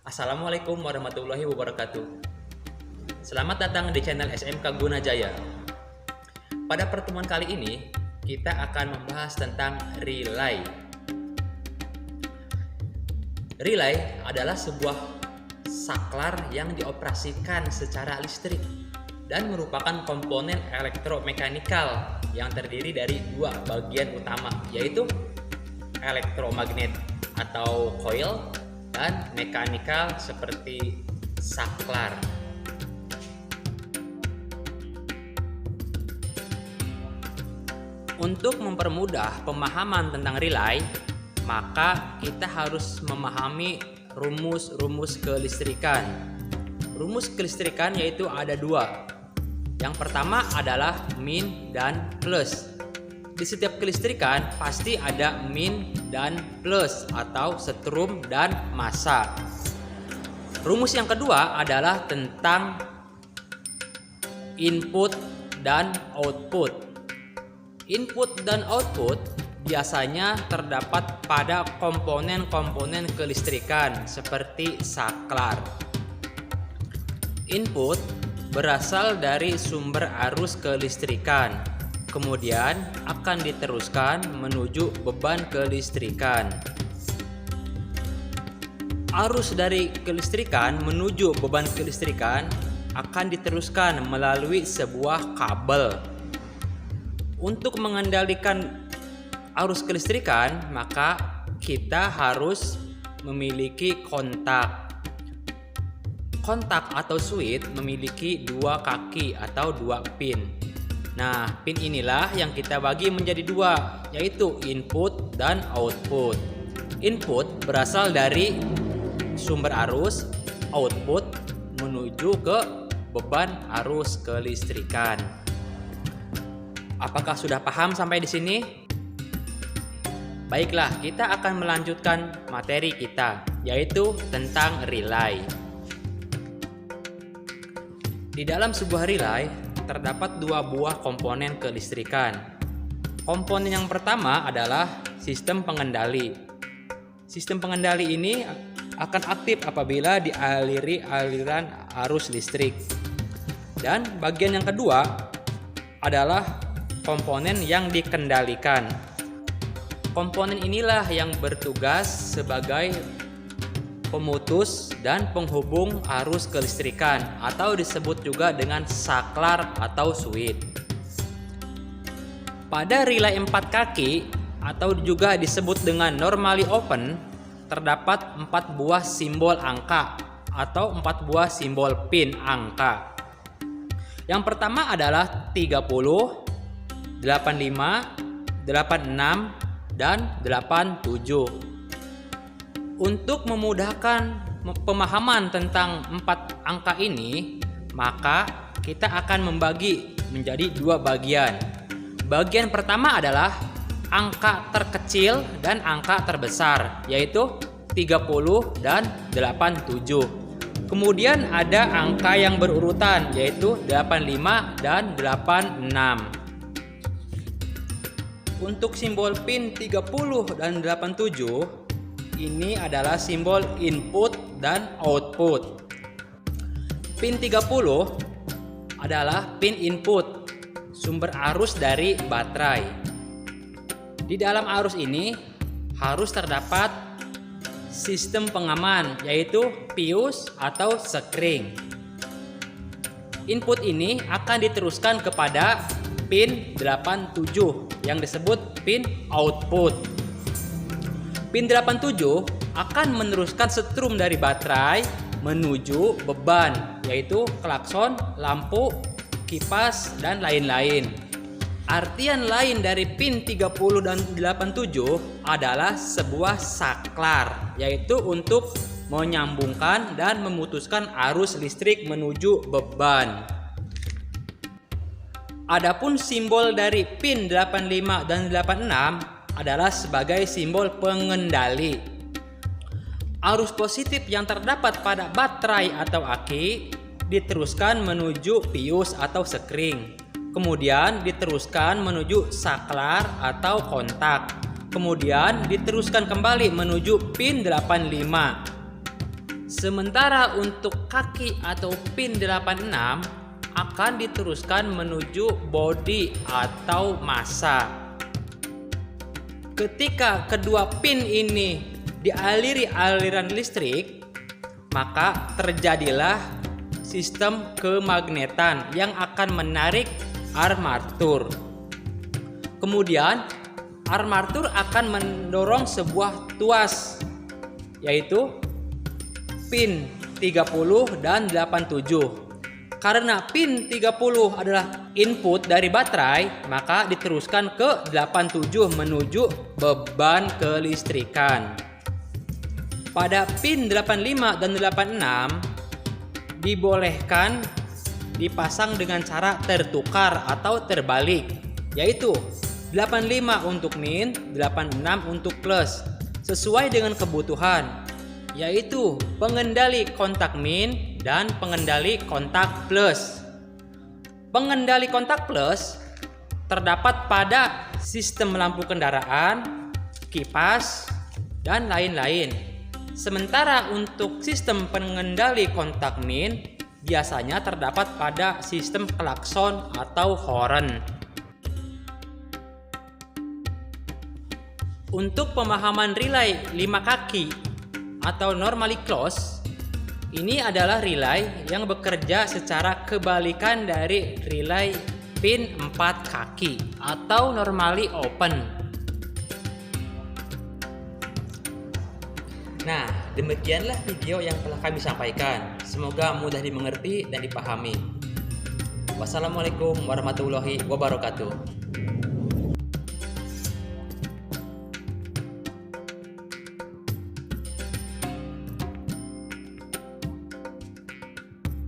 Assalamualaikum warahmatullahi wabarakatuh. Selamat datang di channel SMK Gunajaya. Pada pertemuan kali ini, kita akan membahas tentang relay. Relay adalah sebuah saklar yang dioperasikan secara listrik dan merupakan komponen elektromekanikal yang terdiri dari dua bagian utama, yaitu elektromagnet atau coil dan mekanikal seperti saklar. Untuk mempermudah pemahaman tentang relay, maka kita harus memahami rumus-rumus kelistrikan. Rumus kelistrikan yaitu ada dua. Yang pertama adalah min dan plus. Di setiap kelistrikan pasti ada min dan plus atau setrum dan massa. Rumus yang kedua adalah tentang input dan output. Input dan output biasanya terdapat pada komponen-komponen kelistrikan seperti saklar. Input berasal dari sumber arus kelistrikan, kemudian akan diteruskan menuju beban kelistrikan. Arus dari kelistrikan menuju beban kelistrikan akan diteruskan melalui sebuah kabel. Untuk mengendalikan arus kelistrikan, maka kita harus memiliki kontak. Kontak atau switch memiliki dua kaki atau dua pin. Nah, pin inilah yang kita bagi menjadi dua, yaitu input dan output. Input berasal dari sumber arus, output menuju ke beban arus kelistrikan. Apakah sudah paham sampai di sini? Baiklah, kita akan melanjutkan materi kita, yaitu tentang relay. Di dalam sebuah relay terdapat dua buah komponen kelistrikan. Komponen yang pertama adalah sistem pengendali. Sistem pengendali ini akan aktif apabila dialiri aliran arus listrik. Dan bagian yang kedua adalah komponen yang dikendalikan. Komponen inilah yang bertugas sebagai pemutus dan penghubung arus kelistrikan atau disebut juga dengan saklar atau switch. Pada relay 4 kaki atau juga disebut dengan normally open, terdapat 4 buah simbol angka atau 4 buah simbol pin angka. Yang pertama adalah 30, 85, 86, dan 87. Untuk memudahkan pemahaman tentang 4 angka ini, maka kita akan membagi menjadi dua bagian. Bagian pertama adalah angka terkecil dan angka terbesar, yaitu 30 dan 87. Kemudian ada angka yang berurutan, yaitu 85 dan 86. Untuk simbol pin 30 dan 87, ini adalah simbol input dan output. Pin 30 adalah pin input, sumber arus dari baterai. Di dalam arus ini harus terdapat sistem pengaman, yaitu fuse atau sekring. Input ini akan diteruskan kepada pin 87 yang disebut pin output. Pin 87 akan meneruskan setrum dari baterai menuju beban, yaitu klakson, lampu, kipas, dan lain-lain. Artian lain dari pin 30 dan 87 adalah sebuah saklar, yaitu untuk menyambungkan dan memutuskan arus listrik menuju beban. Adapun simbol dari pin 85 dan 86 adalah sebagai simbol pengendali. Arus positif yang terdapat pada baterai atau aki diteruskan menuju fuse atau sekring. Kemudian diteruskan menuju saklar atau kontak. Kemudian diteruskan kembali menuju pin 85. Sementara untuk kaki atau pin 86 akan diteruskan menuju bodi atau massa. Ketika kedua pin ini dialiri aliran listrik, maka terjadilah sistem kemagnetan yang akan menarik armatur. Kemudian armatur akan mendorong sebuah tuas, yaitu pin 30 dan 87. Karena pin 30 adalah input dari baterai, maka diteruskan ke 87 menuju beban kelistrikan. Pada pin 85 dan 86 dibolehkan dipasang dengan cara tertukar atau terbalik, yaitu 85 untuk min, 86 untuk plus, sesuai dengan kebutuhan, yaitu pengendali kontak min dan pengendali kontak plus. Pengendali kontak plus terdapat pada sistem lampu kendaraan, kipas, dan lain-lain. Sementara untuk sistem pengendali kontak min biasanya terdapat pada sistem klakson atau horn. Untuk pemahaman relay 5 kaki atau normally closed, ini adalah relay yang bekerja secara kebalikan dari relay pin 4 kaki atau normally open. Nah, demikianlah video yang telah kami sampaikan. Semoga mudah dimengerti dan dipahami. Wassalamualaikum warahmatullahi wabarakatuh.